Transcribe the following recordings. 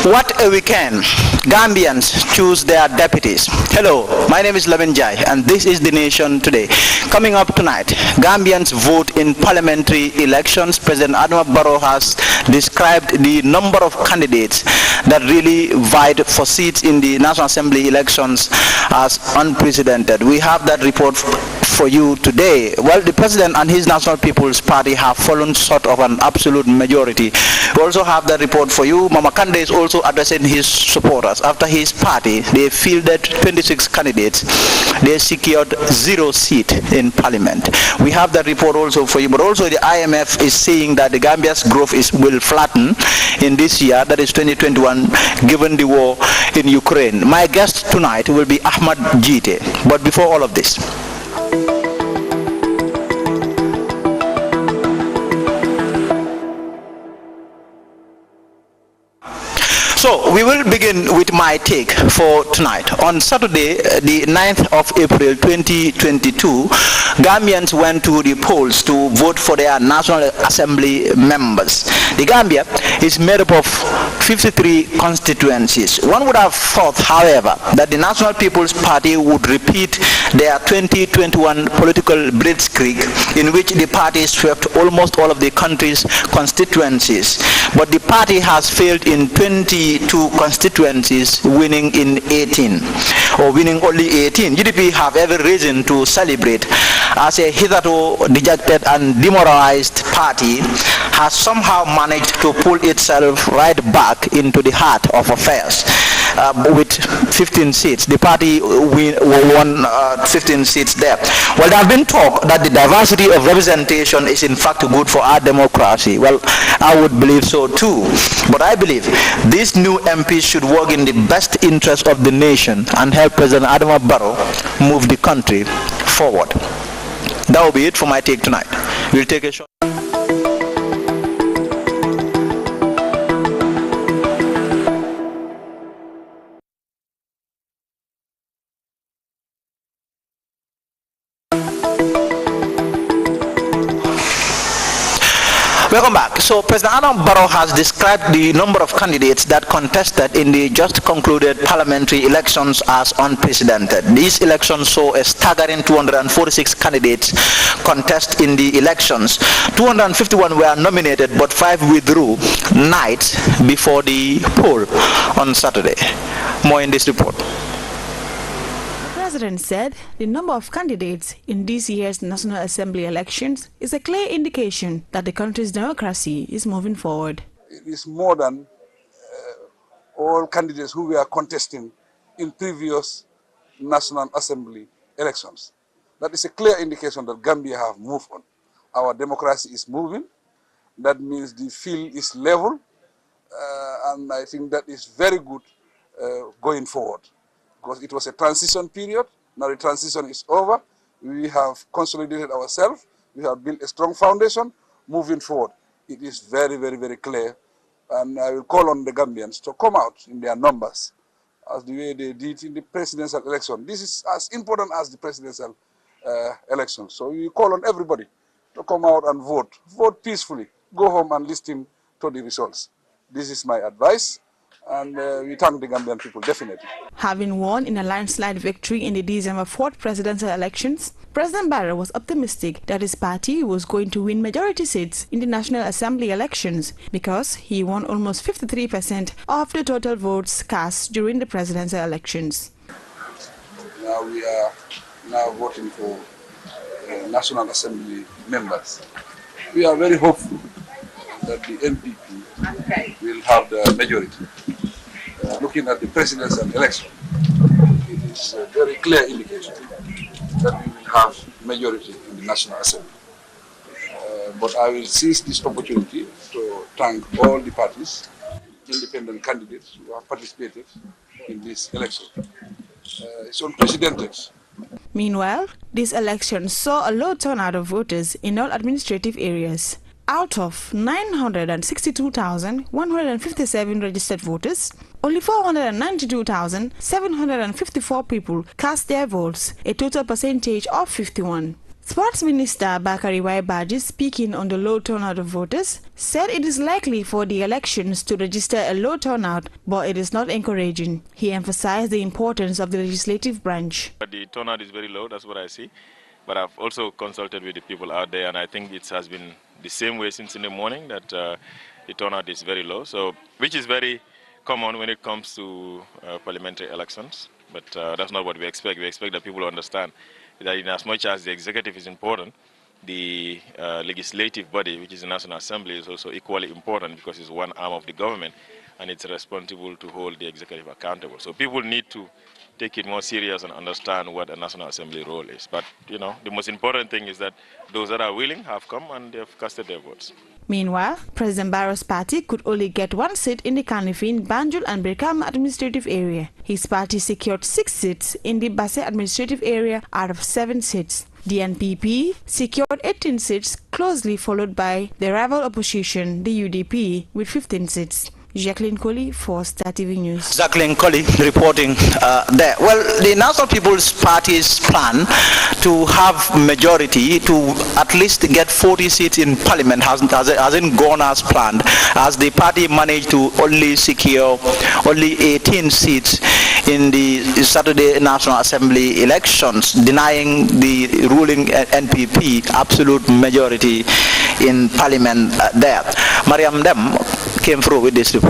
What a weekend. Gambians choose their deputies. Hello, my name is NJIE and this is The Nation Today. Coming up tonight, Gambians vote in parliamentary elections. President Ahmed has described the number of candidates that really vied for seats in the National Assembly elections as unprecedented. We have that report for you today. Well, the president and his National People's Party have fallen short of an absolute majority. We also have that report for you. Mama Kande is also addressing his supporters. After his party, they fielded 26 candidates. They secured 0 seat in parliament. We have that report also for you, but also the IMF is saying that the Gambia's growth will flatten in this year, that is 2021, given the war in Ukraine. My guest tonight will be Ahmed Gitteh. But before all of this, so we will begin with my take for tonight. On Saturday, the 9th of April 2022, Gambians went to the polls to vote for their National Assembly members. The Gambia is made up of 53 constituencies. One would have thought, however, that the National People's Party would repeat their 2021 political blitzkrieg, in which the party swept almost all of the country's constituencies. But the party has failed in 22 constituencies, winning in 18, or winning only 18. GDP have every reason to celebrate, as a hitherto dejected and demoralized party has somehow managed to pull itself right back into the heart of affairs. With 15 seats, the party won 15 seats there. Well, there have been talk that the diversity of representation is in fact good for our democracy. Well, I would believe so too. But I believe these new MPs should work in the best interest of the nation and help President Adama Barrow move the country forward. That will be it for my take tonight. We'll take a short. Welcome back. So President Adama Barrow has described the number of candidates that contested in the just concluded parliamentary elections as unprecedented. These elections saw a staggering 246 candidates contest in the elections. 251 were nominated, but 5 withdrew nights before the poll on Saturday. More in this report. The president said the number of candidates in this year's National Assembly elections is a clear indication that the country's democracy is moving forward. It is more than all candidates who were contesting in previous National Assembly elections. That is a clear indication that Gambia have moved on. Our democracy is moving. That means the field is level, and I think that is very good going forward. Because it was a transition period. Now the transition is over. We have consolidated ourselves. We have built a strong foundation. Moving forward, it is very, very, very clear. And I will call on the Gambians to come out in their numbers as the way they did in the presidential election. This is as important as the presidential election. So we call on everybody to come out and vote. Vote peacefully. Go home and listen to the results. This is my advice. And we thank the Gambian people, definitely. Having won in a landslide victory in the December 4th presidential elections, President Barrow was optimistic that his party was going to win majority seats in the National Assembly elections because he won almost 53% of the total votes cast during the presidential elections. Now we are voting for National Assembly members. We are very hopeful that the NPP will have the majority. Looking at the presidential election, it is a very clear indication that we will have majority in the National Assembly. But I will seize this opportunity to thank all the parties, independent candidates who have participated in this election. It's unprecedented. Meanwhile, this election saw a low turnout of voters in all administrative areas. Out of 962,157 registered voters, only 492,754 people cast their votes, a total percentage of 51. Sports Minister Bakari Waibaji, speaking on the low turnout of voters, said it is likely for the elections to register a low turnout, but it is not encouraging. He emphasized the importance of the legislative branch. The turnout is very low, that's what I see. But I've also consulted with the people out there, and I think it has been the same way since in the morning that the turnout is very low, so which is very common when it comes to parliamentary elections. But that's not what we expect. We expect that people understand that in as much as the executive is important, the legislative body, which is the National Assembly, is also equally important because it's one arm of the government and it's responsible to hold the executive accountable. So people need to take it more serious and understand what the National Assembly role is. But, you know, the most important thing is that those that are willing have come and they have casted their votes. Meanwhile, President Barrow's party could only get one seat in the Kanifing, Banjul and Brikama administrative area. His party secured 6 seats in the Basse administrative area out of 7 seats. The NPP secured 18 seats, closely followed by the rival opposition, the UDP, with 15 seats. Jacqueline Colley for StarTV News. Jacqueline Colley reporting there. Well, the National People's Party's plan to have majority to at least get 40 seats in Parliament hasn't gone as planned, as the party managed to only secure only 18 seats in the Saturday National Assembly elections, denying the ruling NPP absolute majority in Parliament there. Mariam Dem came through with this report.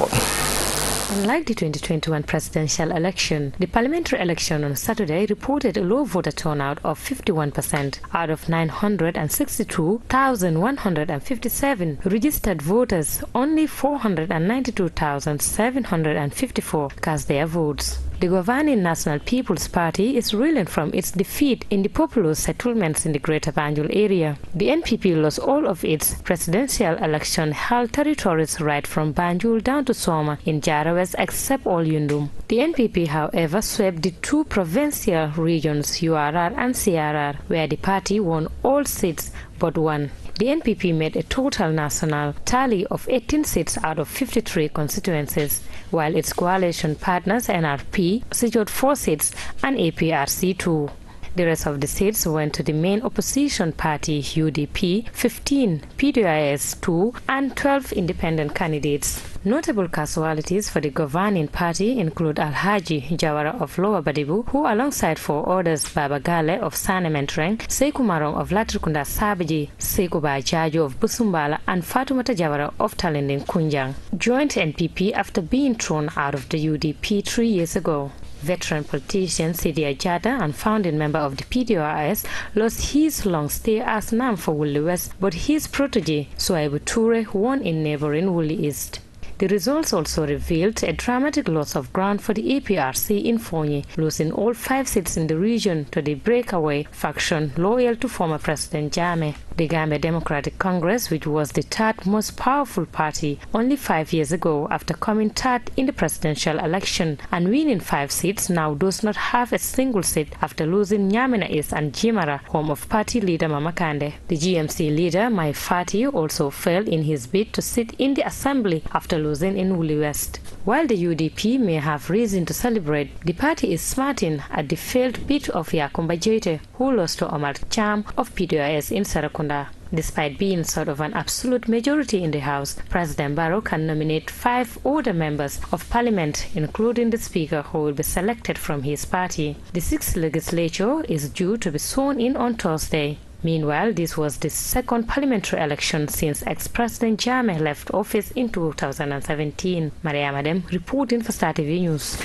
Unlike the 2021 presidential election, the parliamentary election on Saturday reported a low voter turnout of 51%. Out of 962,157 registered voters, only 492,754 cast their votes. The governing National People's Party is reeling from its defeat in the populous settlements in the Greater Banjul area. The NPP lost all of its presidential election-held territories right from Banjul down to Soma in Jara West except Olyundum. The NPP, however, swept the 2 provincial regions, URR and CRR, where the party won all seats but one. The NPP made a total national tally of 18 seats out of 53 constituencies, while its coalition partners NRP secured 4 seats and APRC 2. The rest of the seats went to the main opposition party UDP, 15, PDIS 2 and 12 independent candidates. Notable casualties for the governing party include Alhaji Jawara of Lower Badibu, who alongside 4 others, Baba Gale of Sanementreng, Sekou Marong of Latrikunda Sabaji, Sekou Bajajo of Busumbala and Fatumata Jawara of Talinding Kunjang, joined NPP after being thrown out of the UDP 3 years ago. Veteran politician Sidi Ajata and founding member of the PDOIS lost his long stay as NAM for Woolly West, but his protege, Suaibu Toure, won in neighboring Woolly East. The results also revealed a dramatic loss of ground for the APRC in Fonyi, losing all 5 seats in the region to the breakaway faction loyal to former President Jammeh. The Gambia Democratic Congress, which was the 3rd most powerful party only 5 years ago after coming 3rd in the presidential election and winning 5 seats, now does not have a single seat after losing Nyamena East and Jimara, home of party leader Mama Kande. The GMC leader, Mai Fati, also failed in his bid to sit in the assembly after losing in Woolly West. While the UDP may have reason to celebrate, the party is smarting at the failed bid of Yakumba Gitteh, who lost to Omar Cham of PDIS in Sarakunda. Despite being sort of an absolute majority in the House, President Barrow can nominate 5 other members of Parliament, including the Speaker, who will be selected from his party. The 6th legislature is due to be sworn in on Thursday. Meanwhile, this was the 2nd parliamentary election since ex-President Jammeh left office in 2017. Maria Madem reporting for StarTV News.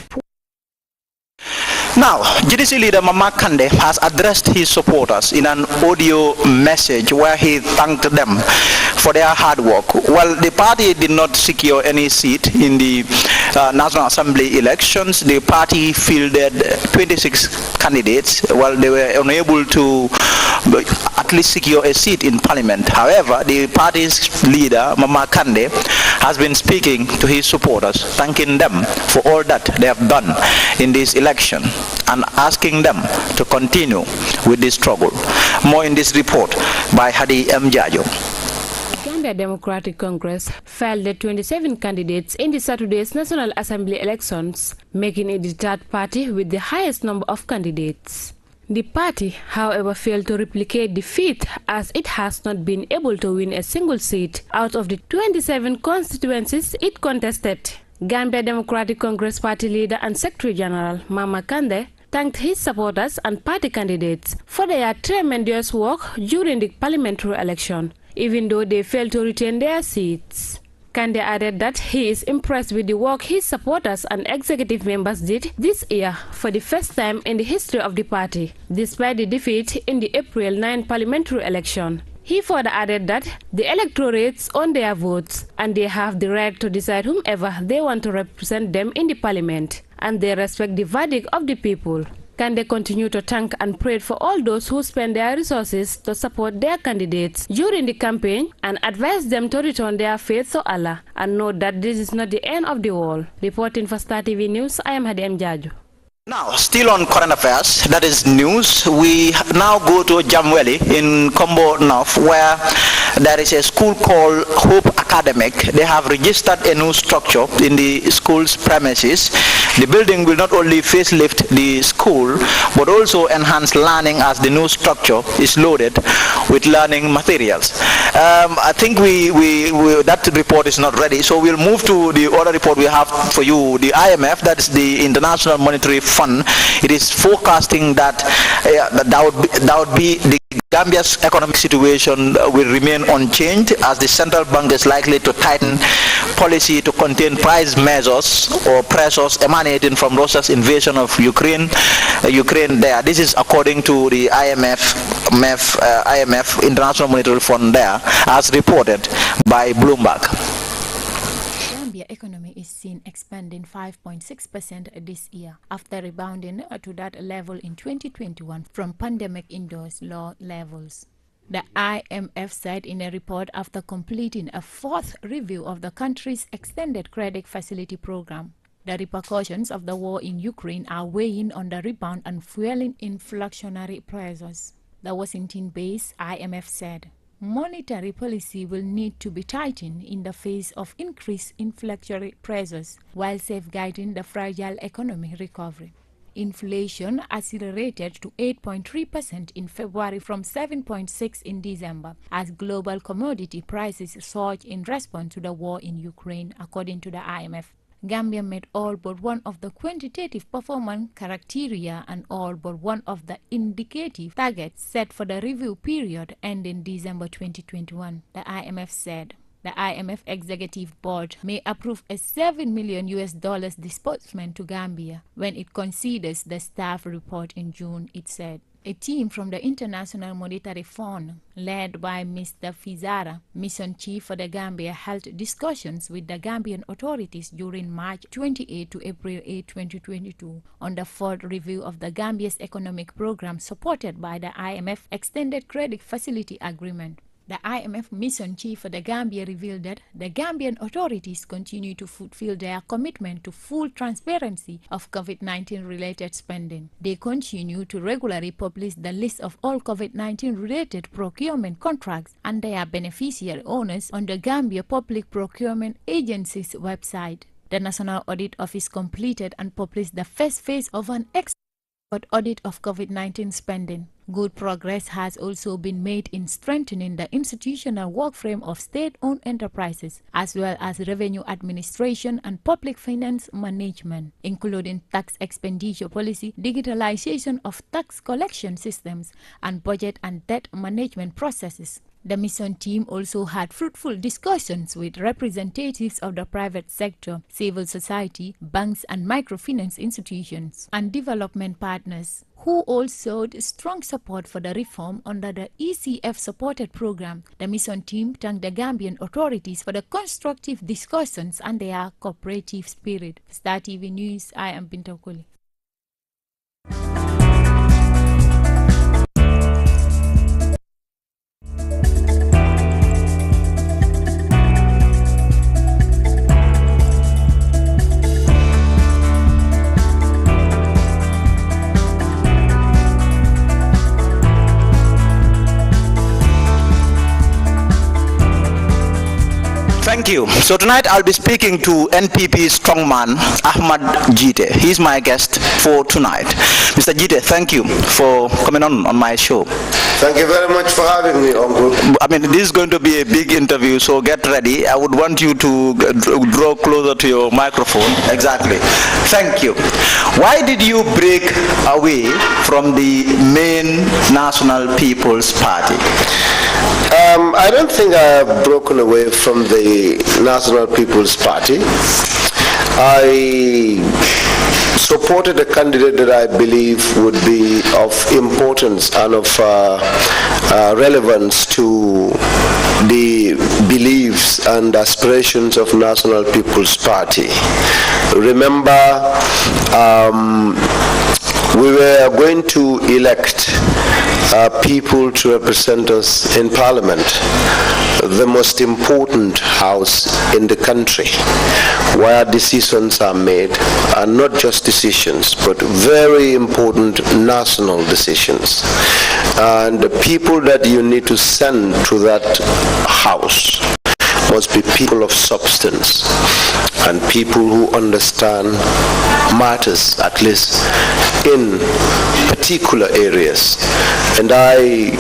Now, GDC leader Mama Kande has addressed his supporters in an audio message where he thanked them for their hard work. Well, the party did not secure any seat in the National Assembly elections. The party fielded 26 candidates. Well, they were unable to at least secure a seat in Parliament. However, the party's leader, Mama Kande, has been speaking to his supporters, thanking them for all that they have done in this election and asking them to continue with this struggle. More in this report by Hadi M. Jajo. Gambia Democratic Congress filed 27 candidates in the Saturday's National Assembly elections, making it the 3rd party with the highest number of candidates. The party, however, failed to replicate defeat as it has not been able to win a single seat out of the 27 constituencies it contested. Gambia Democratic Congress Party leader and Secretary General Mama Kandeh thanked his supporters and party candidates for their tremendous work during the parliamentary election, even though they failed to retain their seats. Kandeh added that he is impressed with the work his supporters and executive members did this year for the first time in the history of the party, despite the defeat in the April 9 parliamentary election. He further added that the electorates own their votes and they have the right to decide whomever they want to represent them in the parliament, and they respect the verdict of the people. Kandeh continued to thank and pray for all those who spend their resources to support their candidates during the campaign and advised them to return their faith to Allah and know that this is not the end of the world. Reporting for StarTV News, I am Hadi Mjaju. Now, still on current affairs, that is news, we now go to Jamweli in Combo North, where there is a school called Hope Academic. They have registered a new structure in the school's premises. The building will not only facelift the school, but also enhance learning as the new structure is loaded with learning materials. I think that report is not ready, so we'll move to the other report we have for you. The IMF, that is the International Monetary Fund, it is forecasting that that would be the Gambia's economic situation will remain unchanged as the central bank is likely to tighten policy to contain price measures or pressures emanating from Russia's invasion of Ukraine there. This is according to the IMF International Monetary Fund there, as reported by Bloomberg. Gambia economy is seen expanding 5.6% this year after rebounding to that level in 2021 from pandemic-induced low levels. The IMF said in a report after completing a fourth review of the country's extended credit facility program. The repercussions of the war in Ukraine are weighing on the rebound and fueling inflationary pressures. The Washington-based IMF said monetary policy will need to be tightened in the face of increased inflationary pressures while safeguarding the fragile economic recovery. Inflation accelerated to 8.3% in February from 7.6% in December as global commodity prices surged in response to the war in Ukraine, according to the IMF. Gambia met all but one of the quantitative performance criteria and all but one of the indicative targets set for the review period ending December 2021, the IMF said. The IMF Executive Board may approve a $7 million disbursement to Gambia when it considers the staff report in June, it said. A team from the International Monetary Fund, led by Mr. Fizara, mission chief for the Gambia, held discussions with the Gambian authorities during March 28 to April 8, 2022, on the fourth review of the Gambia's economic program supported by the IMF Extended Credit Facility Agreement. The IMF mission chief for the Gambia revealed that the Gambian authorities continue to fulfill their commitment to full transparency of COVID-19 related spending. They continue to regularly publish the list of all COVID-19 related procurement contracts and their beneficiary owners on the Gambia Public Procurement Agency's website. The National Audit Office completed and published the first phase of an audit of COVID-19 spending. Good progress has also been made in strengthening the institutional workframe of state-owned enterprises, as well as revenue administration and public finance management, including tax expenditure policy, digitalization of tax collection systems, and budget and debt management processes. The mission team also had fruitful discussions with representatives of the private sector, civil society, banks and microfinance institutions, and development partners, who all showed strong support for the reform under the ECF-supported program. The mission team thanked the Gambian authorities for the constructive discussions and their cooperative spirit. StarTV News, I am Binta Okoli. Thank Thank you. So tonight I'll be speaking to NPP strongman Ahmed Gitteh. He's my guest for tonight. Mr. Gitteh, thank you for coming on my show. Thank you very much for having me, Uncle. I mean, this is going to be a big interview, so get ready. I would want you to draw closer to your microphone. Exactly. Thank you. Why did you break away from the main National People's Party? I don't think I have broken away from the National People's Party. I supported a candidate that I believe would be of importance and of relevance to the beliefs and aspirations of National People's Party. Remember, we were going to elect people to represent us in Parliament, the most important house in the country, where decisions are made, and not just decisions, but very important national decisions. And the people that you need to send to that house must be people of substance and people who understand matters, at least in particular areas. And I,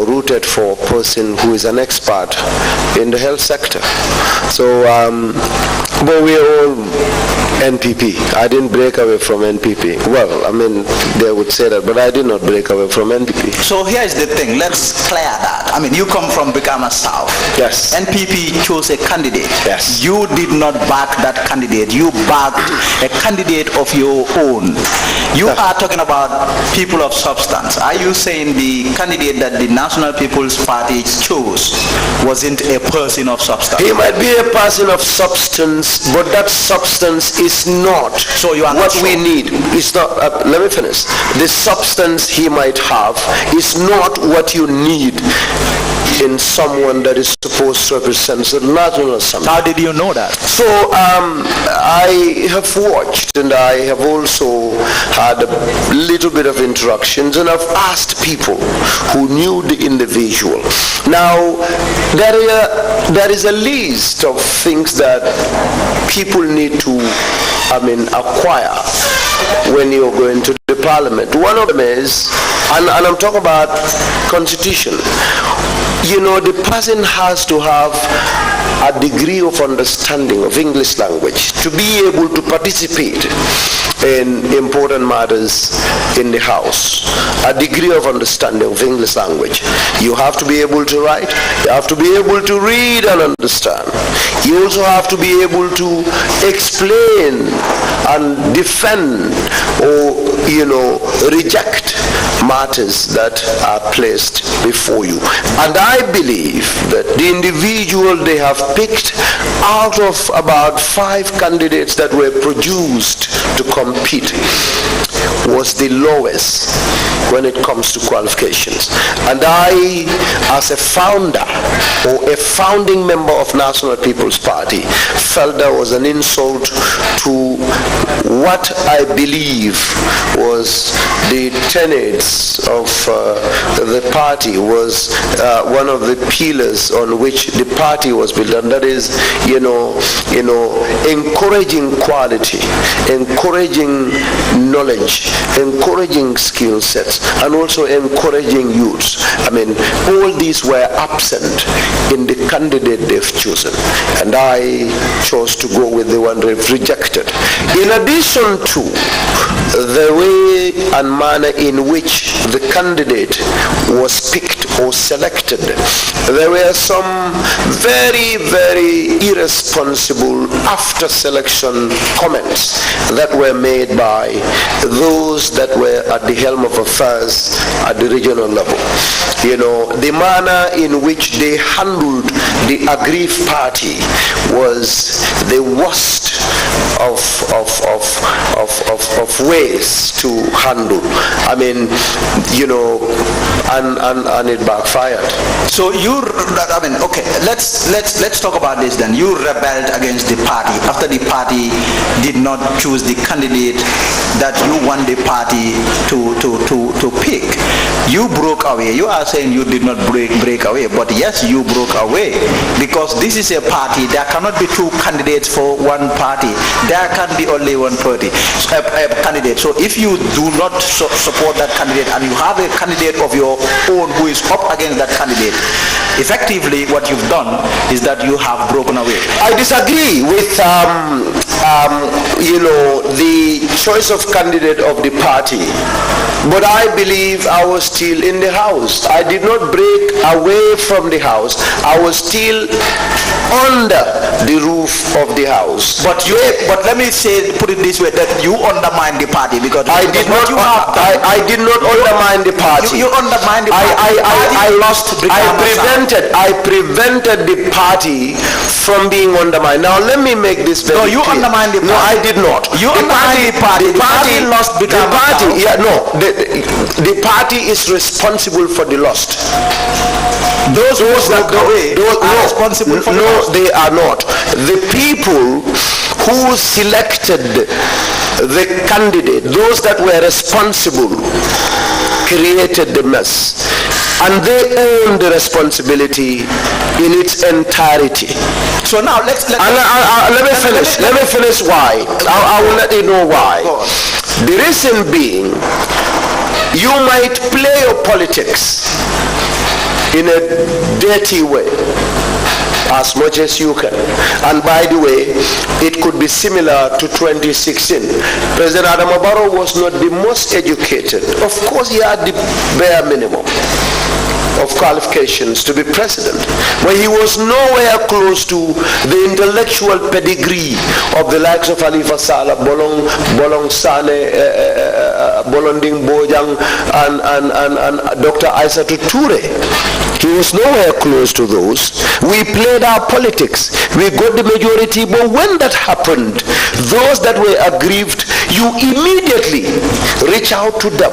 rooted for a person who is an expert in the health sector. So, but we are all NPP. I didn't break away from NPP. Well, I mean, they would say that, but I did not break away from NPP. So here is the thing. Let's clear that. I mean, you come from Brikama South. Yes. NPP chose a candidate. Yes. You did not back that candidate. You backed a candidate of your own. You are talking about people of substance. Are you saying the candidate that the National People's Party chose wasn't a person of substance? He might be a person of substance, but that substance is not so you are what not we need. It's not. Let me finish. The substance he might have is not what you need in someone that is supposed to represent the National Assembly. How did you know that? So I have watched, and I have also had a little bit of interactions, and I've asked people who knew the individual. Now, there is a list of things that people need to, acquire when you're going to the Parliament. One of them is, and I'm talking about Constitution. The person has to have a degree of understanding of English language to be able to participate in important matters in the House. A degree of understanding of English language. You have to be able to write. You have to be able to read and understand. You also have to be able to explain and defend or, reject matters that are placed before you. And I believe that the individual they have picked out of about 5 candidates that were produced to compete was the lowest when it comes to qualifications. And I, as a founder or a founding member of National People's Party, felt that was an insult to what I believe was the tenets of the party, was one of the pillars on which the party was built, and that is, encouraging quality, encouraging knowledge, encouraging skill sets, and also encouraging youths. All these were absent in the candidate they've chosen, and I chose to go with the one they've rejected. In addition to the way and manner in which the candidate was picked or selected, there were some very, very irresponsible after selection comments that were made by those that were at the helm of affairs at the regional level. The manner in which they handled the aggrieved party was the worst ways to handle. I mean, you know, and it backfired. So okay, let's talk about this then. You rebelled against the party after the party did not choose the candidate that you want the party to pick. You broke away. You are saying you did not break away, but yes, you broke away, because this is a party. There cannot be two candidates for one party. There can be only one party, a candidate. So if you do not support that candidate and you have a candidate of your own who is up against that candidate, effectively what you've done is that you have broken away. I disagree with you know, the choice of candidate of the party, but I believe I was still in the house. I did not break away from the house. I was still under the roof of the house. But let me put it this way, that you undermined the party, because I did not undermine the party. You undermined the party. I prevented the party from being undermined. Now let me make this very clear. No, you undermined the party. No, I did not. You undermined the party. The party lost. The party, yeah, no. The party is responsible for the loss. Those that go away are responsible for the loss. No, they are not. The people who selected the candidate, those that were responsible, created the mess, and they own the responsibility in its entirety. So now let me finish. Let me finish why. I will let you know why. The reason being, you might play your politics in a dirty way as much as you can. And by the way, it could be similar to 2016. President Adama Barrow was not the most educated. Of course, he had the bare minimum of qualifications to be president, but he was nowhere close to the intellectual pedigree of the likes of Halifa Saleh, Bolong Sane, Bolonding Bojang, and Dr. Aissatou Toure. He was nowhere close to those. We played our politics. We got the majority, but when that happened, those that were aggrieved, you immediately reach out to them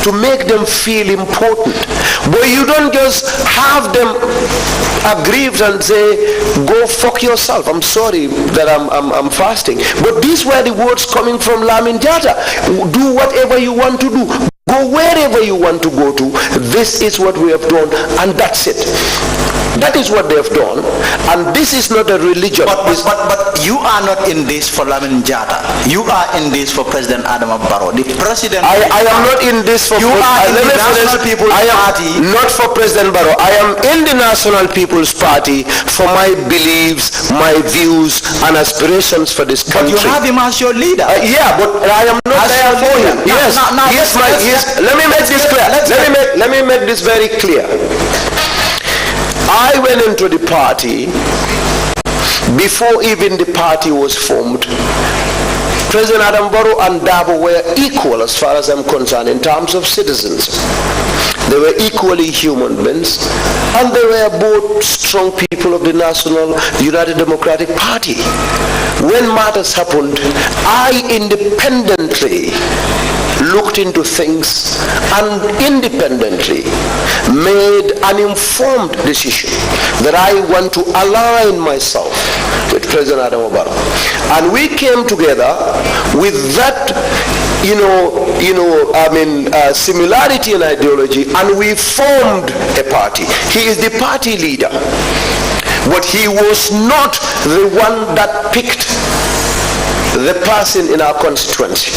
to make them feel important. But you don't just have them aggrieved and say, go fuck yourself. I'm sorry that I'm fasting. But these were the words coming from LAMIN. Do whatever you want to do. Go wherever you want to go to. This is what we have done, and that's it. That is what they have done, and this is not a religion. But you are not in this for LAMIN. You are in this for President Adama Barrow. The president. I am not in this for. You are in the National People's Party. Not for President Barrow. I am in the National People's Party for my beliefs, my views, and aspirations for this country. But you have him as your leader. Yeah, but I am not there for him. Yes. Let me make this clear. Let me make this very clear. I went into the party before even the party was formed. President Adam Barrow and Dabo were equal as far as I'm concerned in terms of citizens. They were equally human beings, and they were both strong people of the National United Democratic Party. When matters happened, I independently looked into things and independently made an informed decision that I want to align myself with President Adama Barrow. And we came together with that similarity in ideology, and we formed a party. He is the party leader, but he was not the one that picked the person in our constituency.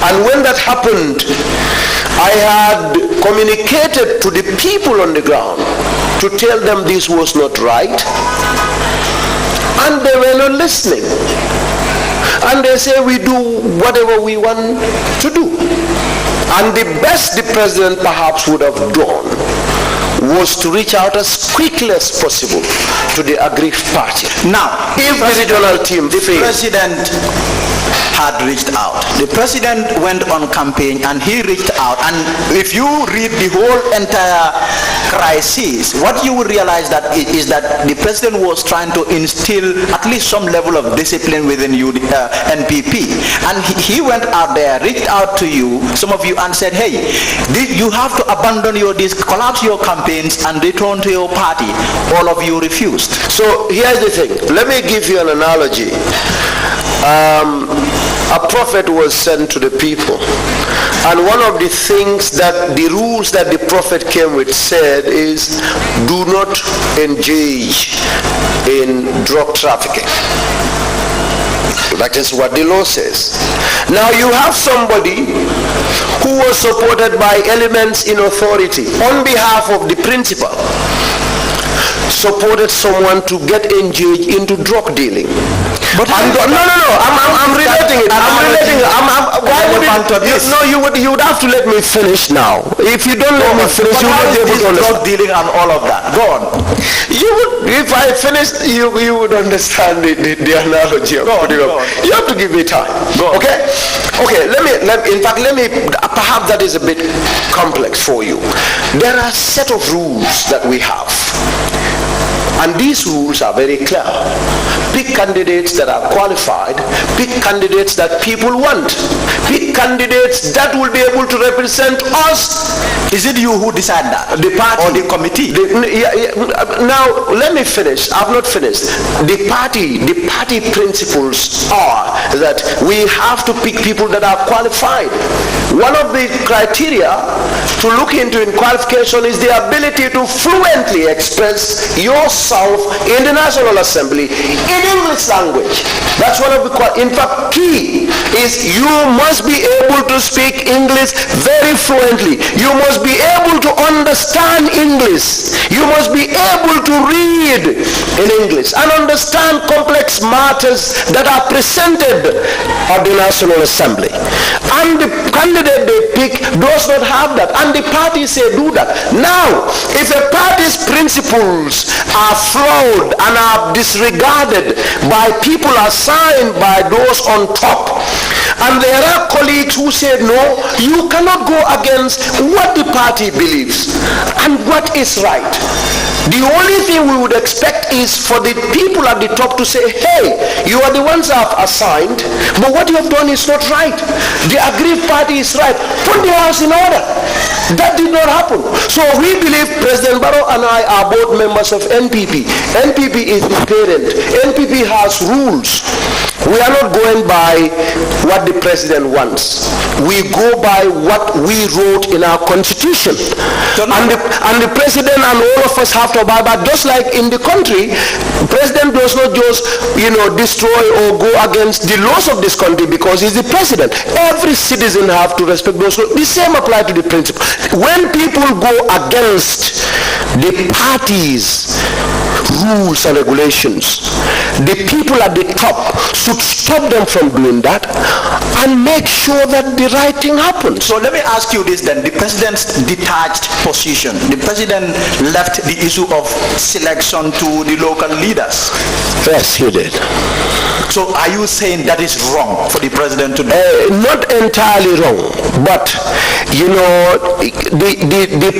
And when that happened, I had communicated to the people on the ground to tell them this was not right, and they were not listening. And they say we do whatever we want to do. And the best the president perhaps would have done was to reach out as quickly as possible to the aggrieved party. Now, if the regional team the president had reached out. The president went on campaign and he reached out. And if you read the whole entire crisis, what you will realize that is that the president was trying to instill at least some level of discipline within you, NPP. And he went out there, reached out to you, some of you, and said, hey, you have to abandon collapse your campaigns and return to your party. All of you refused. So here's the thing. Let me give you an analogy. A prophet was sent to the people, and one of the things that the rules that the prophet came with said is, do not engage in drug trafficking. That is what the law says. Now you have somebody who was supported by elements in authority on behalf of the principal, supported someone to get engaged into drug dealing. But I'm relating it. Why would it? No, you would have to let me finish now. If you don't let me finish, you won't be able to understand. Drug dealing and all of that. Go on. If I finish, you would understand the analogy. You have to give me time. Okay. Let me. Perhaps that is a bit complex for you. There are a set of rules that we have. And these rules are very clear. Pick candidates that are qualified. Pick candidates that people want. Pick candidates that will be able to represent us. Is it you who decide that? The party or the committee? Now, let me finish. I've not finished. The party principles are that we have to pick people that are qualified. One of the criteria to look into in qualification is the ability to fluently express yourself in the National Assembly in English language. That's one of the, in fact, key is you must be able to speak English very fluently. You must be able to understand English. You must be able to read in English and understand complex matters that are presented at the National Assembly. And the candidate they pick does not have that, and the parties say do that. Now, if a party's principles are flawed and are disregarded by people assigned by those on top, and there are colleagues who say no, you cannot go against what the party believes and what is right. The only thing we would expect is for the people at the top to say, hey, you are the ones I've assigned, but what you have done is not right. The aggrieved party is right. Put the house in order. That did not happen. So we believe President Barrow and I are both members of NPP. NPP is the parent. NPP has rules. We are not going by what the president wants. We go by what we wrote in our constitution. And the president and all of us have to abide by. Just like in the country, president does not just, destroy or go against the laws of this country because he's the president. Every citizen have to respect those laws. The same apply to the principle. When people go against the party's rules and regulations, the people at the top should stop them from doing that and make sure that the right thing happens. So let me ask you this then. The president's detached position. The president left the issue of selection to the local leaders. Yes, he did. So are you saying that is wrong for the president to do? Not entirely wrong, but the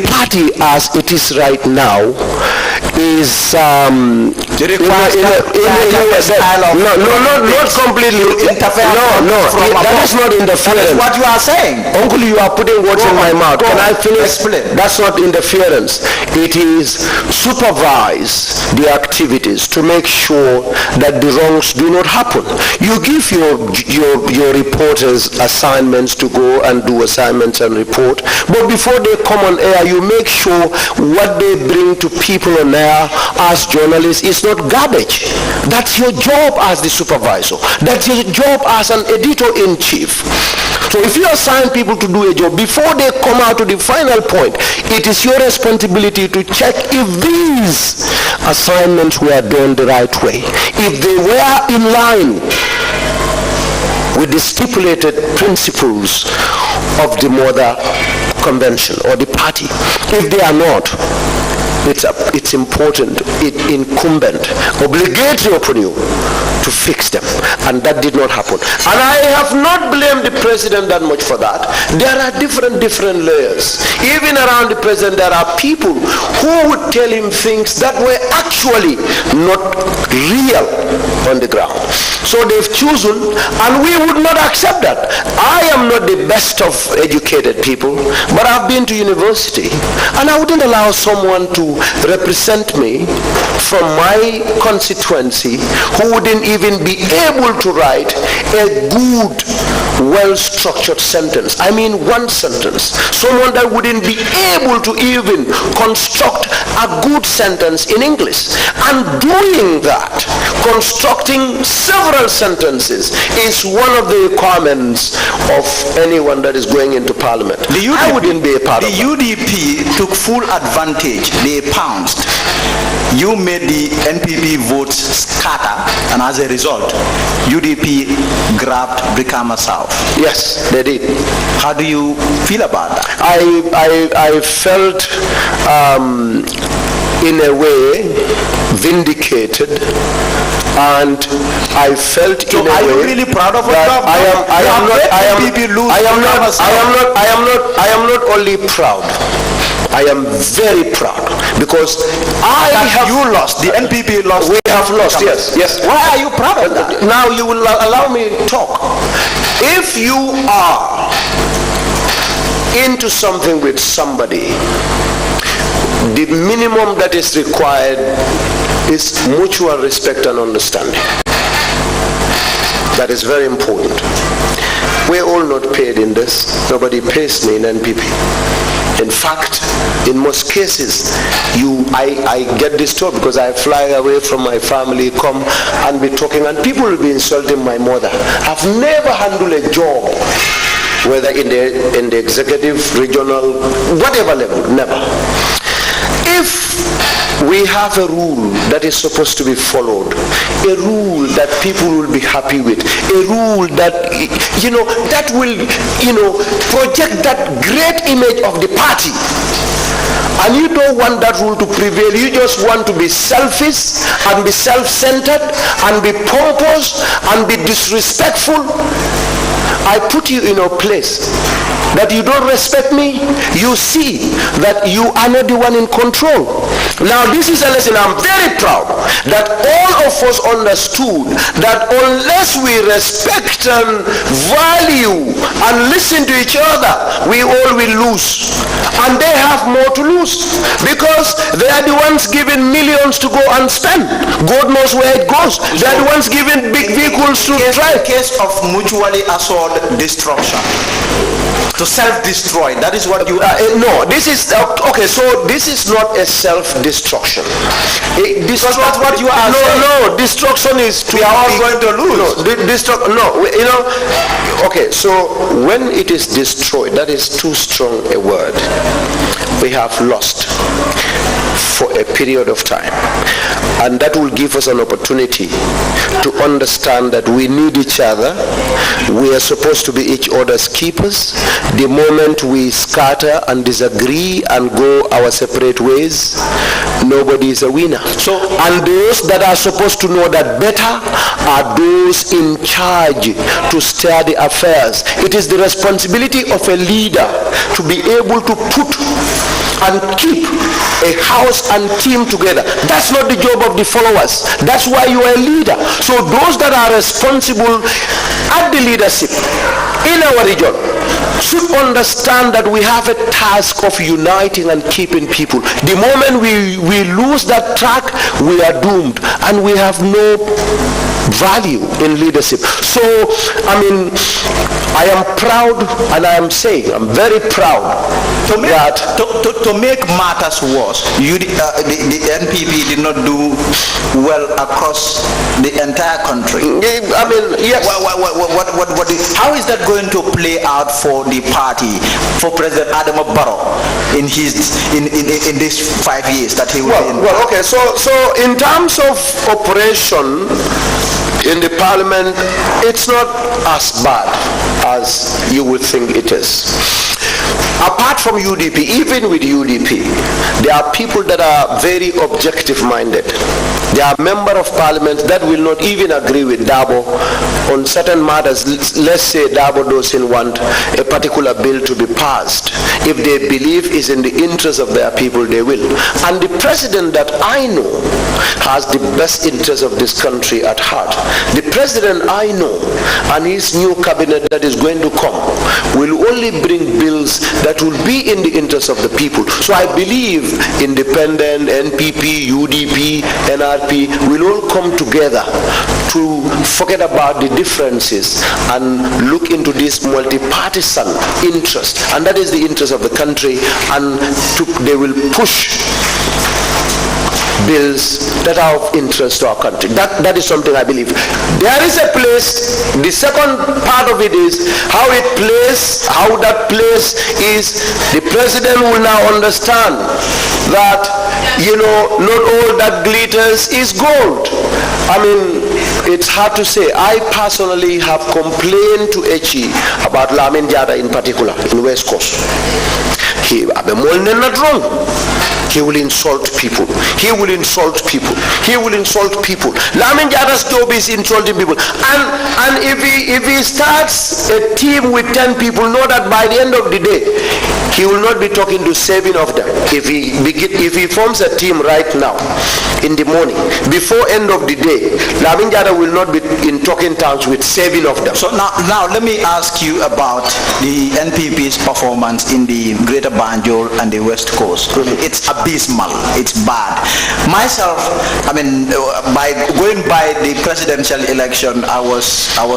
party as it is right now is not completely. That is not interference. What you are saying, Uncle, you are putting words in my mouth. Can I finish? Explain. That's not interference. It is supervise the activities to make sure that the wrongs do not happen. You give your reporters assignments to go and do assignments and report, but before they come on air, you make sure what they bring to people on air as journalists is not garbage. That's your job as the supervisor. That's your job as an editor-in-chief. So if you assign people to do a job, before they come out to the final point, it is your responsibility to check if these assignments were done the right way, if they were in line with the stipulated principles of the mother convention or the party. If they are not, it's important, it's incumbent, obligatory upon you to fix them, and that did not happen. And I have not blamed the president that much for that. There are different layers. Even around the president, there are people who would tell him things that were actually not real on the ground. So they've chosen, and we would not accept that. I am not the best of educated people, but I've been to university, and I wouldn't allow someone to represent me from my constituency who wouldn't even be able to write a good, well-structured sentence. I mean one sentence. Someone that wouldn't be able to even construct a good sentence in English. And doing that, constructing several sentences, is one of the requirements of anyone that is going into parliament. I wouldn't be a part of that. The UDP took full advantage. They pounced. You made the NPP votes scatter, and as a result, UDP grabbed Brikama South. Yes, they did. How do you feel about that? I felt in a way vindicated, and I felt in a way. Are you really proud of what I am not only proud, I am very proud, because you lost, the NPP lost. We have lost, yes. Why are you proud of that? Now you will allow me to talk. If you are into something with somebody, the minimum that is required is mutual respect and understanding. That is very important. We're all not paid in this. Nobody pays me in NPP. In fact, in most cases, I get disturbed because I fly away from my family, come and be talking, and people will be insulting my mother. I've never handled a job, whether in the executive, regional, whatever level, never. If we have a rule that is supposed to be followed, a rule that people will be happy with, a rule that, that will, project that great image of the party, and you don't want that rule to prevail, you just want to be selfish and be self-centered and be pompous and be disrespectful, I put you in a place that you don't respect me. You see that you are not the one in control. Now this is a lesson. I'm very proud that all of us understood that unless we respect and value and listen to each other, we all will lose. And they have more to lose, because they are the ones given millions to go and spend. God knows where it goes. They are the ones given big vehicles to drive. Case of mutually assured destruction, to self-destroy. That is what you no, this is okay, so this is not a self-destruction. Because that's what you are saying. No, destruction is we are all going to lose. Okay, so when it is destroyed, that is too strong a word. We have lost for a period of time, and that will give us an opportunity to understand that we need each other. We are supposed to be each other's keepers. The moment we scatter and disagree and go our separate ways, nobody is a winner. And those that are supposed to know that better are those in charge to steer the affairs. It is the responsibility of a leader to be able to put and keep a house and team together. That's not the job of the followers. That's why you are a leader. So those that are responsible at the leadership in our region should understand that we have a task of uniting and keeping people. The moment we lose that track, we are doomed, and we have no value in leadership. So, I am proud, and I am saying, I'm very proud to make matters worse. The NPP did not do well across the entire country. Yes. How is that going to play out for the party, for President Adama Barrow in these 5 years that he will be in? Well, okay. So in terms of operation in the parliament, it's not as bad as you would think it is. Apart from UDP, even with UDP, there are people that are very objective-minded. There are members of parliament that will not even agree with Dabo on certain matters. Let's say Dabo doesn't want a particular bill to be passed. If they believe is in the interest of their people, they will. And the president that I know has the best interest of this country at heart. The president I know and his new cabinet that is going to come will only bring bills that will be in the interest of the people. So I believe independent, NPP, UDP, NRP will all come together to forget about the differences and look into this multi-partisan interest, and that is the interest of the country, and they will push bills that are of interest to our country. That is something I believe. There is a place. The second part of it is how it plays, how that place is. The president will now understand that, not all that glitters is gold. I mean, it's hard to say. I personally have complained to HE about LAMIN in particular in West Coast. He will insult people. He will insult people. He will insult people. LAMIN Jatta's job is insulting people. And if he starts a team with 10 people, know that by the end of the day, he will not be talking to 7 of them. If he forms a team right now, in the morning, before end of the day, LAMIN Jatta will not be in talking terms with 7 of them. So now let me ask you about the NPP's performance in the Greater Banjul and the West Coast. It's abysmal. It's bad. Myself, I mean, by going by the presidential election, I was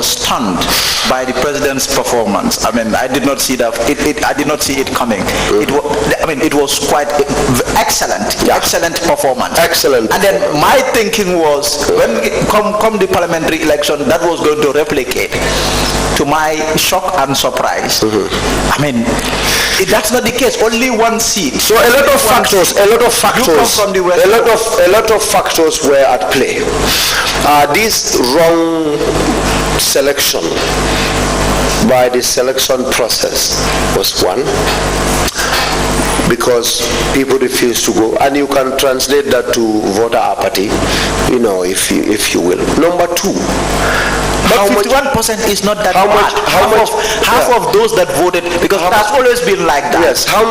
stunned by the president's performance. I mean, I did not see that. I did not see it coming. It was quite excellent. Yeah. Excellent performance. Excellent. And then my thinking was, when come the parliamentary election, that was going to replicate. To my shock and surprise, I mean, that's not the case. Only one seat. So a lot of factors were at play. This wrong selection by the selection process was one, because people refuse to go, and you can translate that to voter apathy, if you will. Number 2, but 51% is not that bad. Half of those that voted, because it has always been like that. Yes. How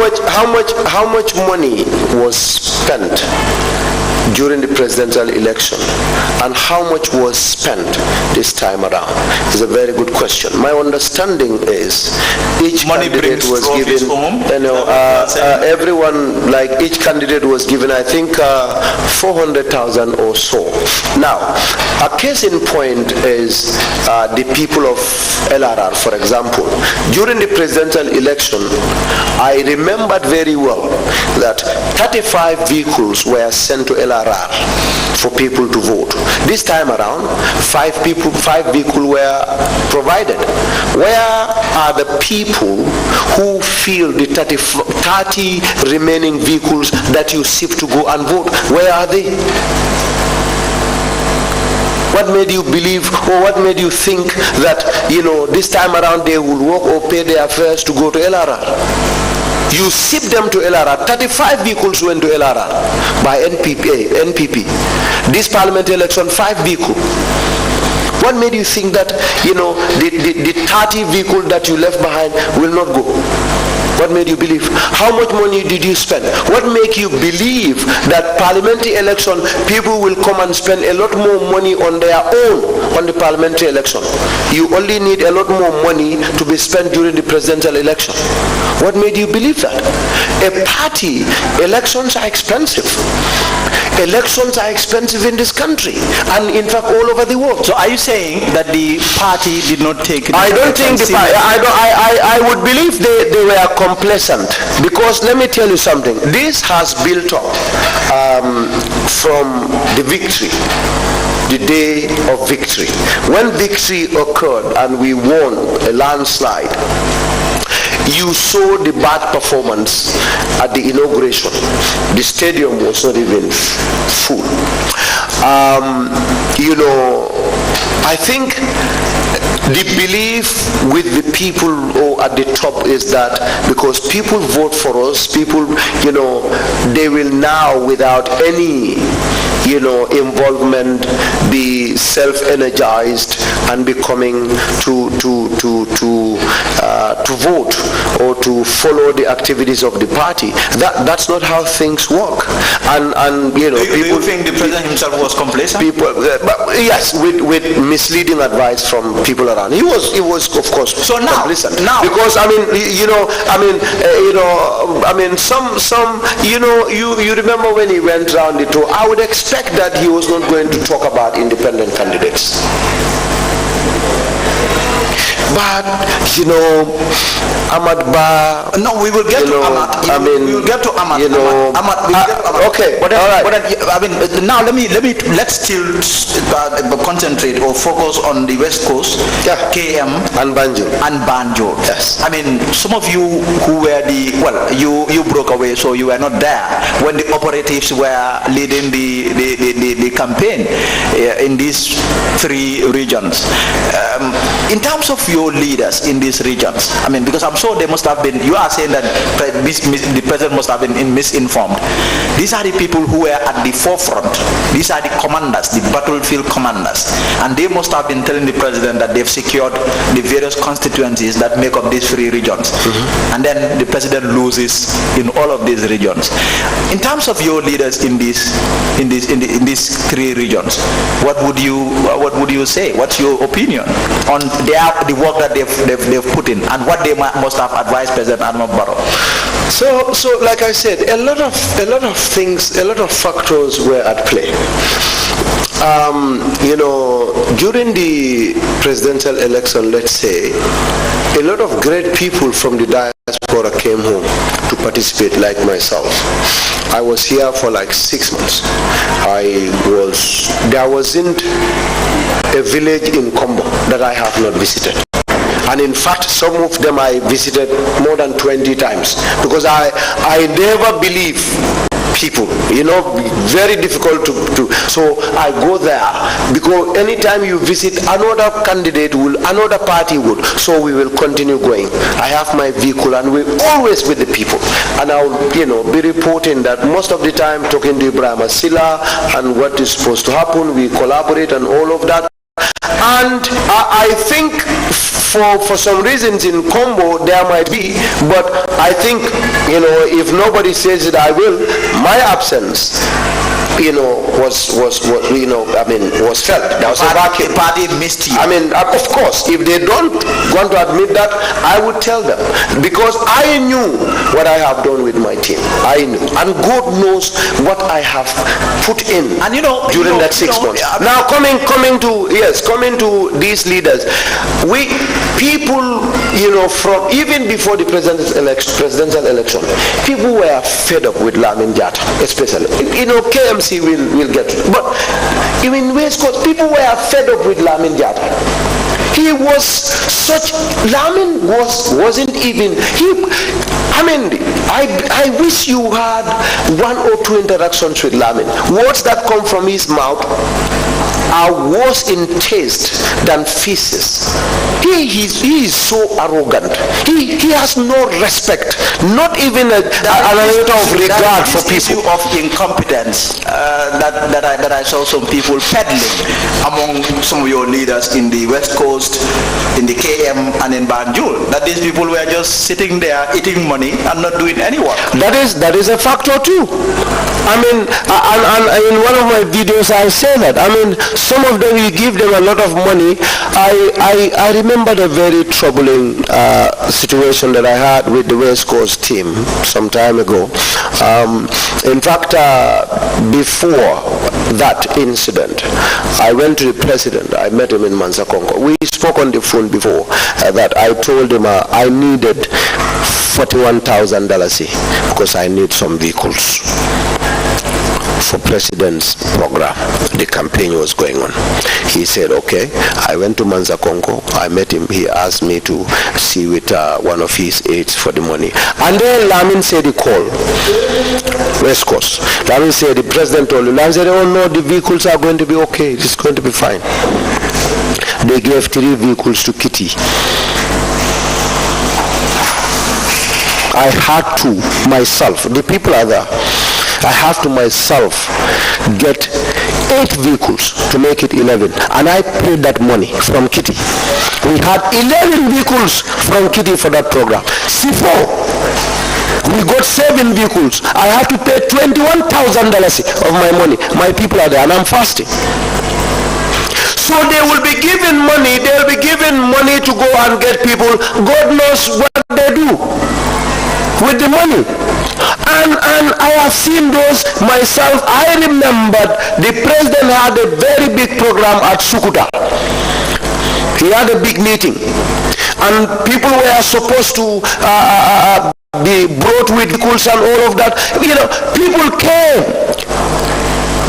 much money was spent during the presidential election, and how much was spent this time around is a very good question. My understanding is each candidate was given, everyone, like each candidate was given, I think, 400,000 or so. Now, a case in point is the people of LRR, for example. During the presidential election, I remembered very well that 35 vehicles were sent to LRR for people to vote. This time around, 5 vehicles were provided. Where are the people who feel the 30 remaining vehicles that you shift to go and vote? Where are they? What made you believe, or what made you think that, this time around they will work or pay their fares to go to LRR? You ship them to LRR. 35 vehicles went to LRR by NPP. This parliamentary election, 5 vehicles. What made you think that, the 30 vehicles that you left behind will not go? What made you believe? How much money did you spend? What make you believe that parliamentary election, people will come and spend a lot more money on their own on the parliamentary election? You only need a lot more money to be spent during the presidential election. What made you believe that? A party, elections are expensive. Elections are expensive in this country, and in fact all over the world. So are you saying that the party did not take? I don't think the party. I would believe they were complacent, because let me tell you something. This has built up from the victory. The day of victory. When victory occurred and we won a landslide, you saw the bad performance at the inauguration. The stadium was not even full. I think The belief with the people at the top is that because people vote for us, people, they will now, without any, involvement, be self-energized and be coming to vote or to follow the activities of the party. That's not how things work. And do you think the president himself was complacent? People, yes, with misleading advice from people around. He was of course complacent. Now, because you remember when he went round the tour, I would expect that he was not going to talk about independent candidates. But Ahmed Ba. No, we will get to Ahmed. We will get to Ahmed. Okay. But all right. Now let's still concentrate or focus on the West Coast, KM and Banjul. Yes. Some of you who were you broke away, so you were not there when the operatives were leading the campaign in these three regions. In terms of your leaders in these regions, because I'm sure they must have been, you are saying that the president must have been misinformed. These are the people who were at the forefront. These are the commanders, the battlefield commanders, and they must have been telling the president that they've secured the various constituencies that make up these three regions. And then the president loses in all of these regions. In terms of your leaders in these three regions, what would you say? What's your opinion on the work that they've put in and what they must have advised President Ahmed Barrow? So like I said, a lot of things, a lot of factors were at play. During the presidential election, let's say, a lot of great people from the diaspora came home to participate, like myself. I was here for like 6 months. There wasn't a village in Combo that I have not visited. And in fact, some of them I visited more than 20 times because I never believe people, very difficult to so I go there because anytime you visit another candidate another party would, so we will continue going. I have my vehicle and we're always with the people, and I'll be reporting that most of the time, talking to Ibrahim Asila and what is supposed to happen. We collaborate and all of that. And I think for some reasons in Combo there might be, but I think if nobody says it, I will. My absence was felt. There was a vacuum. The party missed you. Of course, if they don't want to admit that, I would tell them, because I knew what I have done with my team. I knew, and God knows what I have put in. And during that 6 months. Now coming to these leaders, people from even before the presidential election, people were fed up with LAMIN Gitteh, especially. KMC will get to it. But in West Coast, people were fed up with LAMIN Gitteh. He was such, LAMIN wasn't even, I wish you had 1 or 2 interactions with LAMIN. Words that come from his mouth are worse in taste than feces. He is so arrogant. He has no respect, not even a little of regard for people. Of incompetence that I saw some people peddling among some of your leaders in the West Coast, in the KM and in Banjul, that these people were just sitting there eating money and not doing any work. That is a factor too. And in one of my videos I say that. Some of them, you give them a lot of money. I remember a very troubling situation that I had with the West Coast team some time ago. In fact, before that incident, I went to the president. I met him in Mansakonko. We spoke on the phone before that. I told him I needed $41,000 because I need some vehicles for president's program. The campaign was going on. He said, okay. I went to Mansakonko. I met him. He asked me to see with one of his aides for the money. And then LAMIN said he called West Coast. LAMIN said, the president told him. LAMIN said, oh no, the vehicles are going to be okay. It's going to be fine. they gave 3 vehicles to Gitteh. I had to myself, the people are there, I have to myself get 8 vehicles to make it 11, and I paid that money from Gitteh. We had 11 vehicles from Gitteh for that program. C4, we got 7 vehicles. I have to pay $21,000 of my money. My people are there, and I'm fasting. So they will be given money. They'll be given money to go and get people. God knows what they do with the money. And I have seen those myself. I remembered the president had a very big program at Sukuta. He had a big meeting, and people were supposed to be brought with vehicles and all of that. You know, people came,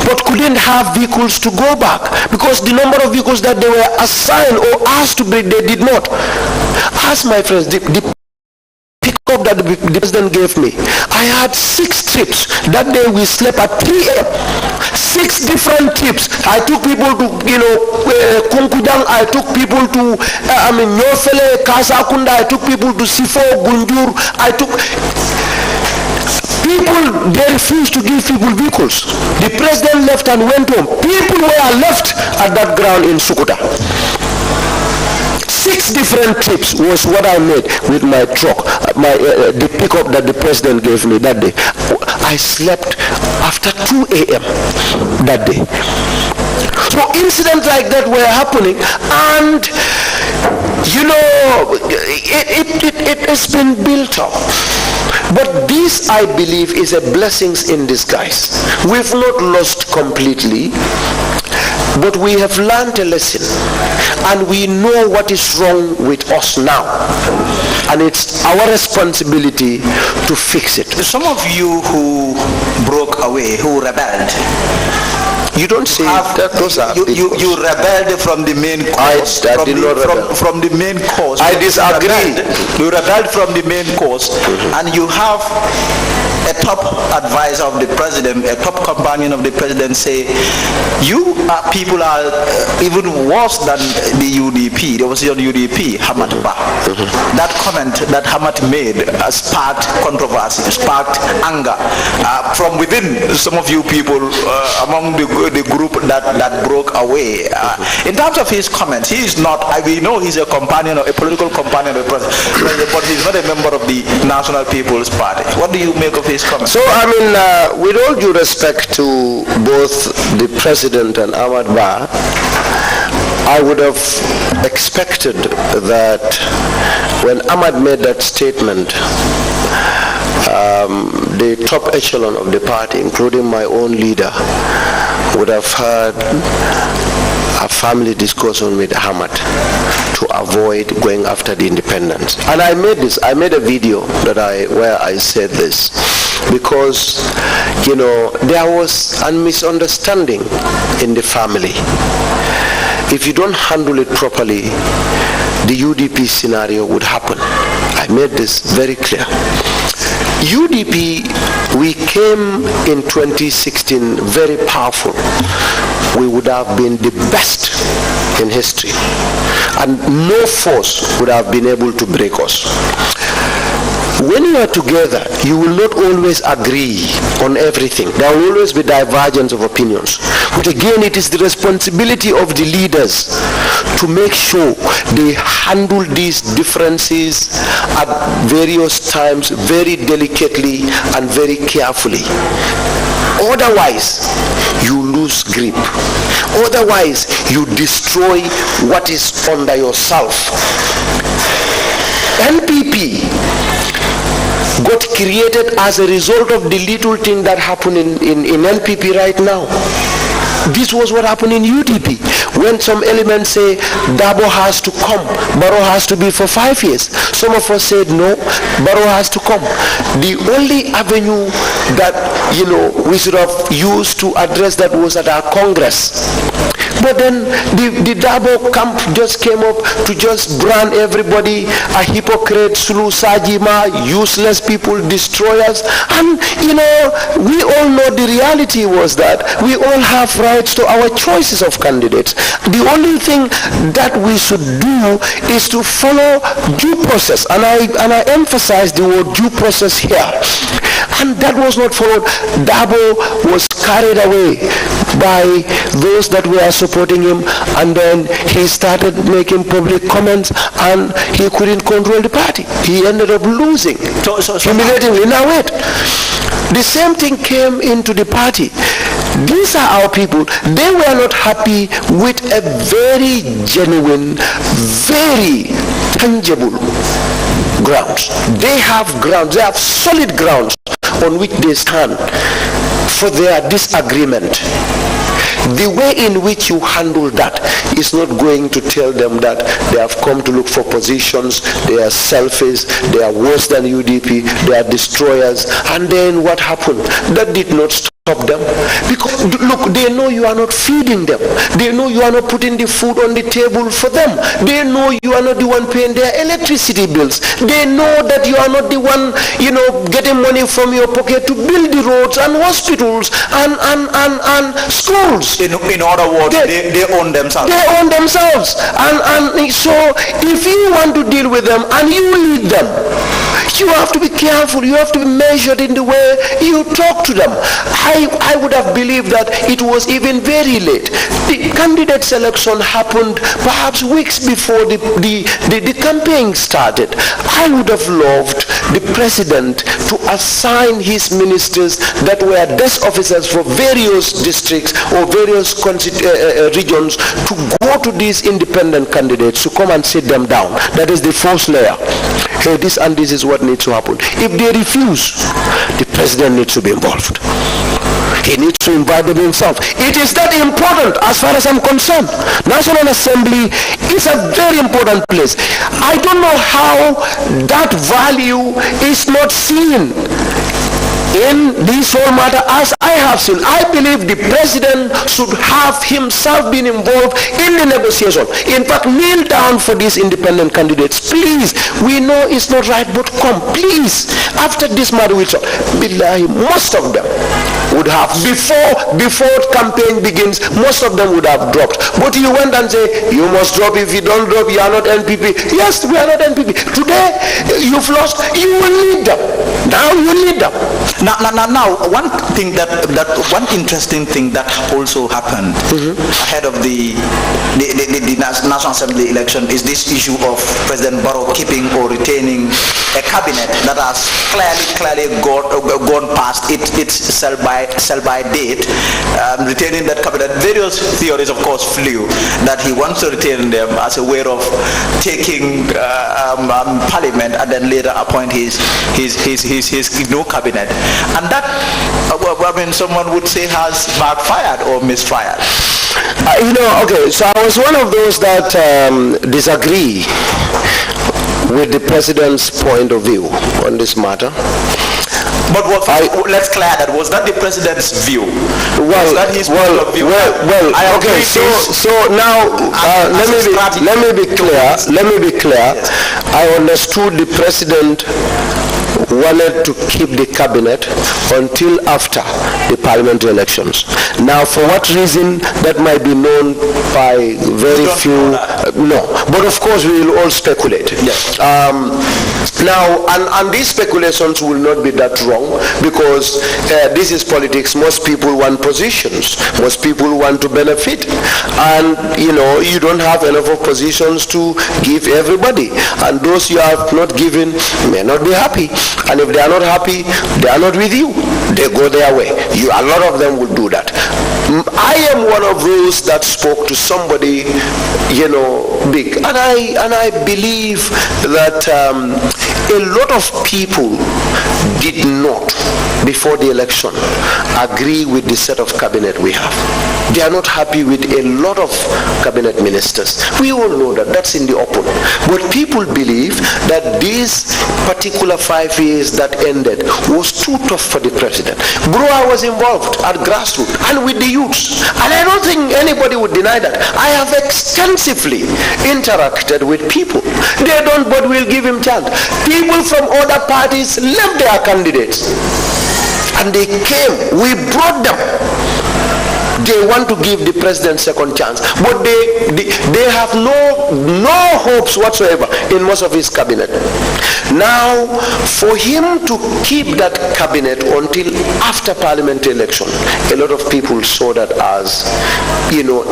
but couldn't have vehicles to go back because the number of vehicles that they were assigned or asked to bring, they did not. Ask my friends, the pickup that the president gave me, I had 6 trips. That day we slept at 3 a.m. 6 different trips. I took people to, Kunkudang. I took people to, Nyofele, Kasakunda. I took people to Sifo, Gunjur. I took people, they refused to give people vehicles. The president left and went home. People were left at that ground in Sukuta. 6 different trips was what I made with my truck, the pickup that the president gave me that day. I slept after 2 a.m. that day. So incidents like that were happening, and it has been built up. But this, I believe, is a blessing in disguise. We've not lost completely, but we have learned a lesson, and we know what is wrong with us now, and it's our responsibility to fix it. Some of you who broke away, who rebelled, you don't say that those are you rebelled from the main cause. I did not rebel. From the main cause. I disagree. You rebelled from the main cause, and you have a top advisor of the president, a top companion of the president say, you people are even worse than the UDP. There was your UDP, Ahmed. That comment that Ahmed made sparked controversy, sparked anger from within some of you people among the group that broke away. In terms of his comments, he is not, we know he's a companion, a political companion of the president, but he's not a member of the National People's Party. What do you make of his comments? So, with all due respect to both the president and Ahmed Ba, I would have expected that when Ahmed made that statement, the top echelon of the party, including my own leader, would have had a family discussion with Ahmed to avoid going after the independents. And I made a video where I said this, because there was a misunderstanding in the family. If you don't handle it properly, the UDP scenario would happen. I made this very clear. UDP, we came in 2016 very powerful. We would have been the best in history, and no force would have been able to break us. When you are together, you will not always agree on everything. There will always be divergence of opinions. But again, it is the responsibility of the leaders to make sure they handle these differences at various times very delicately and very carefully. Otherwise, you lose grip. Otherwise, you destroy what is under yourself. NPP got created as a result of the little thing that happened in NPP right now. This was what happened in UDP. When some elements say Dabo has to come, Barrow has to be for 5 years. Some of us said no, Barrow has to come. The only avenue that we should have used to address that was at our Congress. But then the Dabo camp just came up to just brand everybody a hypocrite, Sulu Sajima, useless people, destroyers. And you know, we all know the reality was that we all have rights to our choices of candidates. The only thing that we should do is to follow due process, and I emphasize the word due process here. And that was not followed. Dabo was carried away by those that were supporting him, and then he started making public comments, and he couldn't control the party. He ended up losing, humiliatingly. Now wait, the same thing came into the party. These are our people. They were not happy with a very genuine, very tangible grounds. They have grounds, they have solid grounds on which they stand for their disagreement. The way in which you handle that is not going to tell them that they have come to look for positions, they are selfish, they are worse than UDP, they are destroyers. And then what happened? That did not stop them, because look, they know you are not feeding them, they know you are not putting the food on the table for them, they know you are not the one paying their electricity bills, they know that you are not the one, you know, getting money from your pocket to build the roads and hospitals and schools. In other words, they own themselves. They own themselves. And so if you want to deal with them and you lead them, you have to be careful, you have to be measured in the way you talk to them. I would have believed that it was even very late. The candidate selection happened perhaps weeks before the campaign started. I would have loved the president to assign his ministers that were desk officers for various districts or various regions to go to these independent candidates to come and sit them down. That is the first layer. Hey, this and this is what needs to happen. If they refuse, the president needs to be involved. He needs to invite them himself. It is that important as far as I'm concerned. National Assembly is a very important place. I don't know how that value is not seen in this whole matter as I have seen. I believe the president should have himself been involved in the negotiation. In fact, kneel down for these independent candidates. Please, we know it's not right, but come, please. After this matter, billahi, most of them would have, before campaign begins, most of them would have dropped. But you went and say, you must drop. If you don't drop, you are not NPP. Yes, we are not NPP. Today, you've lost. You will lead them. Now you lead them. Now, one interesting thing that also happened ahead of the National Assembly election is this issue of President Barrow keeping or retaining a cabinet that has clearly gone past its sell-by date. Retaining that cabinet, various theories, of course, flew that he wants to retain them as a way of taking Parliament and then later appoint his new cabinet. And that, someone would say has backfired or misfired. Okay, so I was one of those that disagree with the president's point of view on this matter. But let's clear that. Was that the president's view? Was that his point of view? Okay. So now let me be clear. Yes. I understood the president wanted to keep the cabinet until after the parliamentary elections. Now, for what reason, that might be known by very few. No, but of course we will all speculate. Yes. Now, and these speculations will not be that wrong, because this is politics. Most people want positions. Most people want to benefit, and you don't have enough of positions to give everybody, and those you have not given may not be happy. And if they are not happy, they are not with you. They go their way. A lot of them will do that. I am one of those that spoke to somebody, big, and I believe that a lot of people did not, before the election, agree with the set of cabinet we have. They are not happy with a lot of cabinet ministers. We all know that. That's in the open. But people believe that these particular 5 years that ended was too tough for the president. Bro, I was involved at grassroots and with the youths. And I don't think anybody would deny that. I have extensively interacted with people. They don't, but we'll give him chance. People from other parties left their candidates. And they came. We brought them. They want to give the president second chance, but they have no hopes whatsoever in most of his cabinet. Now, for him to keep that cabinet until after parliamentary election, a lot of people saw that as, you know,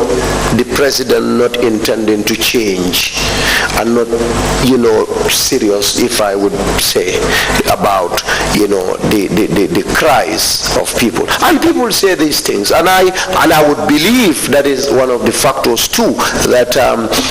the president not intending to change and not, you know, serious, if I would say, about, you know, the cries of people. And people say these things, and I would believe that is one of the factors too, that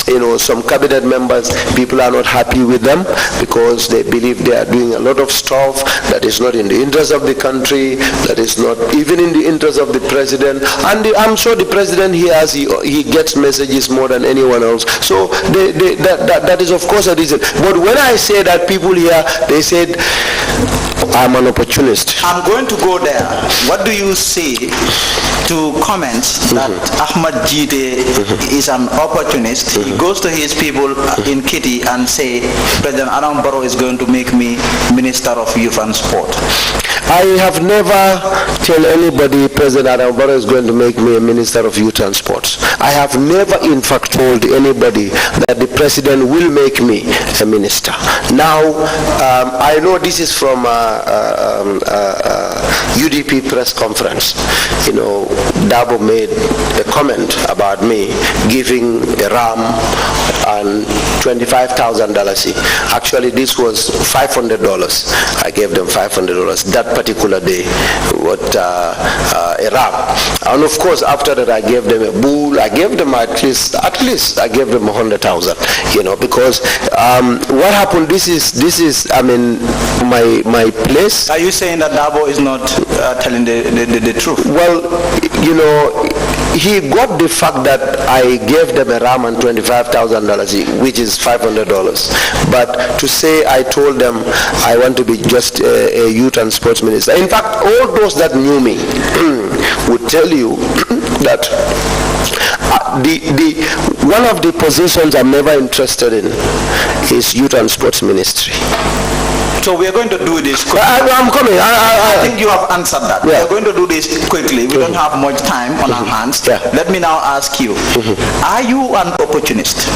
you know, some cabinet members, people are not happy with them because they believe they are doing a lot of stuff that is not in the interest of the country, that is not even in the interest of the president. And I'm sure the president he gets messages more than anyone else. So that is of course a reason. But when I say that, people here, they said I'm an opportunist. I'm going to go there. What do you say to comments that Ahmed Gitteh is an opportunist? He goes to his people in Gitteh and say President Adam Barrow is going to make me Minister of Youth and Sport. I have never told anybody President Adam Barrow is going to make me a Minister of Youth and Sports. I have never in fact told anybody that the president will make me a minister. Now, I know this is from UDP press conference. You know, Dabo made a comment about me giving a ram and $25,000. Actually, this was $500. I gave them $500 that particular day. What a ram, and of course after that I gave them a bull. I gave them at least I gave them 100,000. You know, because what happened? This is I mean my place. Are you saying that Dabo is not telling the truth? Well, you know, he got the fact that I gave them a ram and $25,000, which is $500. But to say I told them I want to be just a youth and sports minister. In fact, all those that knew me would tell you that one of the positions I'm never interested in is youth and sports ministry. So we are going to do this quickly. I'm coming. I think you have answered that. Yeah. We are going to do this quickly. We don't have much time on our hands. Yeah. Let me now ask you, are you an opportunist?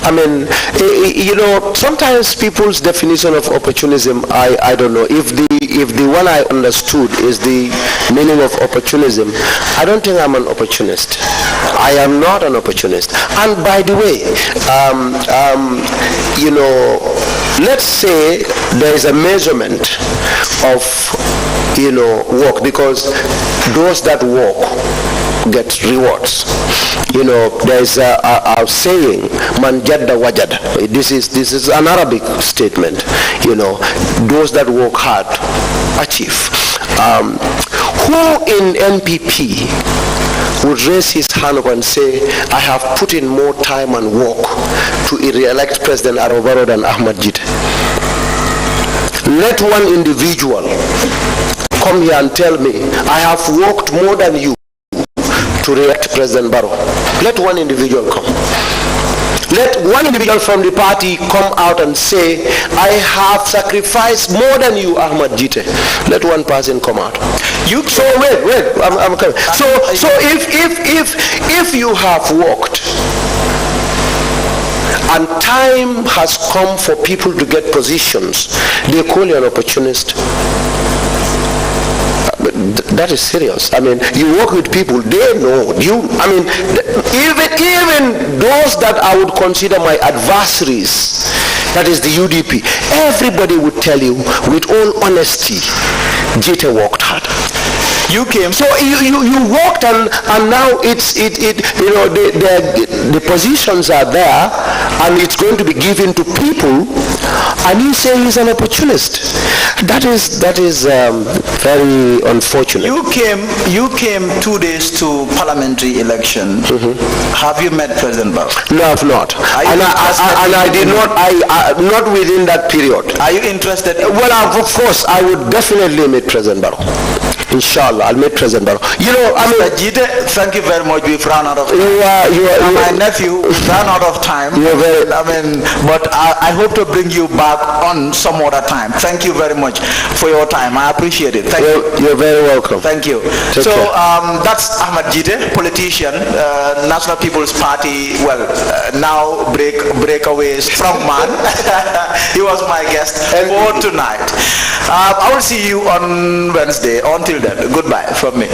I mean, you know, sometimes people's definition of opportunism, I don't know. If the one I understood is the meaning of opportunism, I don't think I'm an opportunist. I am not an opportunist. And by the way, you know, let's say there is a measurement of, you know, work, because those that work get rewards. You know, there is a saying, man jadda wajada. This is an Arabic statement. You know, those that work hard achieve. Who in NPP would raise his hand up and say, I have put in more time and work to re-elect President Barrow than Ahmed Gitteh? Let one individual come here and tell me, I have worked more than you to re-elect President Barrow. Let one individual come. Let one individual from the party come out and say, I have sacrificed more than you, Ahmed Gitteh. Let one person come out. So wait, I'm coming. So if you have worked and time has come for people to get positions, they call you an opportunist. That is serious. I mean, you work with people, they know you. I mean, even those that I would consider my adversaries, that is the UDP, everybody would tell you with all honesty, Gitteh worked hard. You came. So you worked, and now it's you know, the positions are there, and it's going to be given to people, and you say he's an opportunist. That is very unfortunate. You came 2 days to parliamentary election. Have you met President Barrow? No, I've not. I did not. Not within that period. Are you interested? Well, of course, I would definitely meet President Barrow. Inshallah, I'll meet President Barrow. You know, I mean, Gitteh, thank you very much. We've run out of time. You are my nephew, we've run out of time. But I hope to bring you back on some other time. Thank you very much for your time. I appreciate it. Thank you. You're very welcome. Thank you. Take care. That's Ahmed Gitteh, politician, National People's Party. Well, now breakaway strongman. He was my guest for tonight. I will see you on Wednesday. Until then, goodbye from me.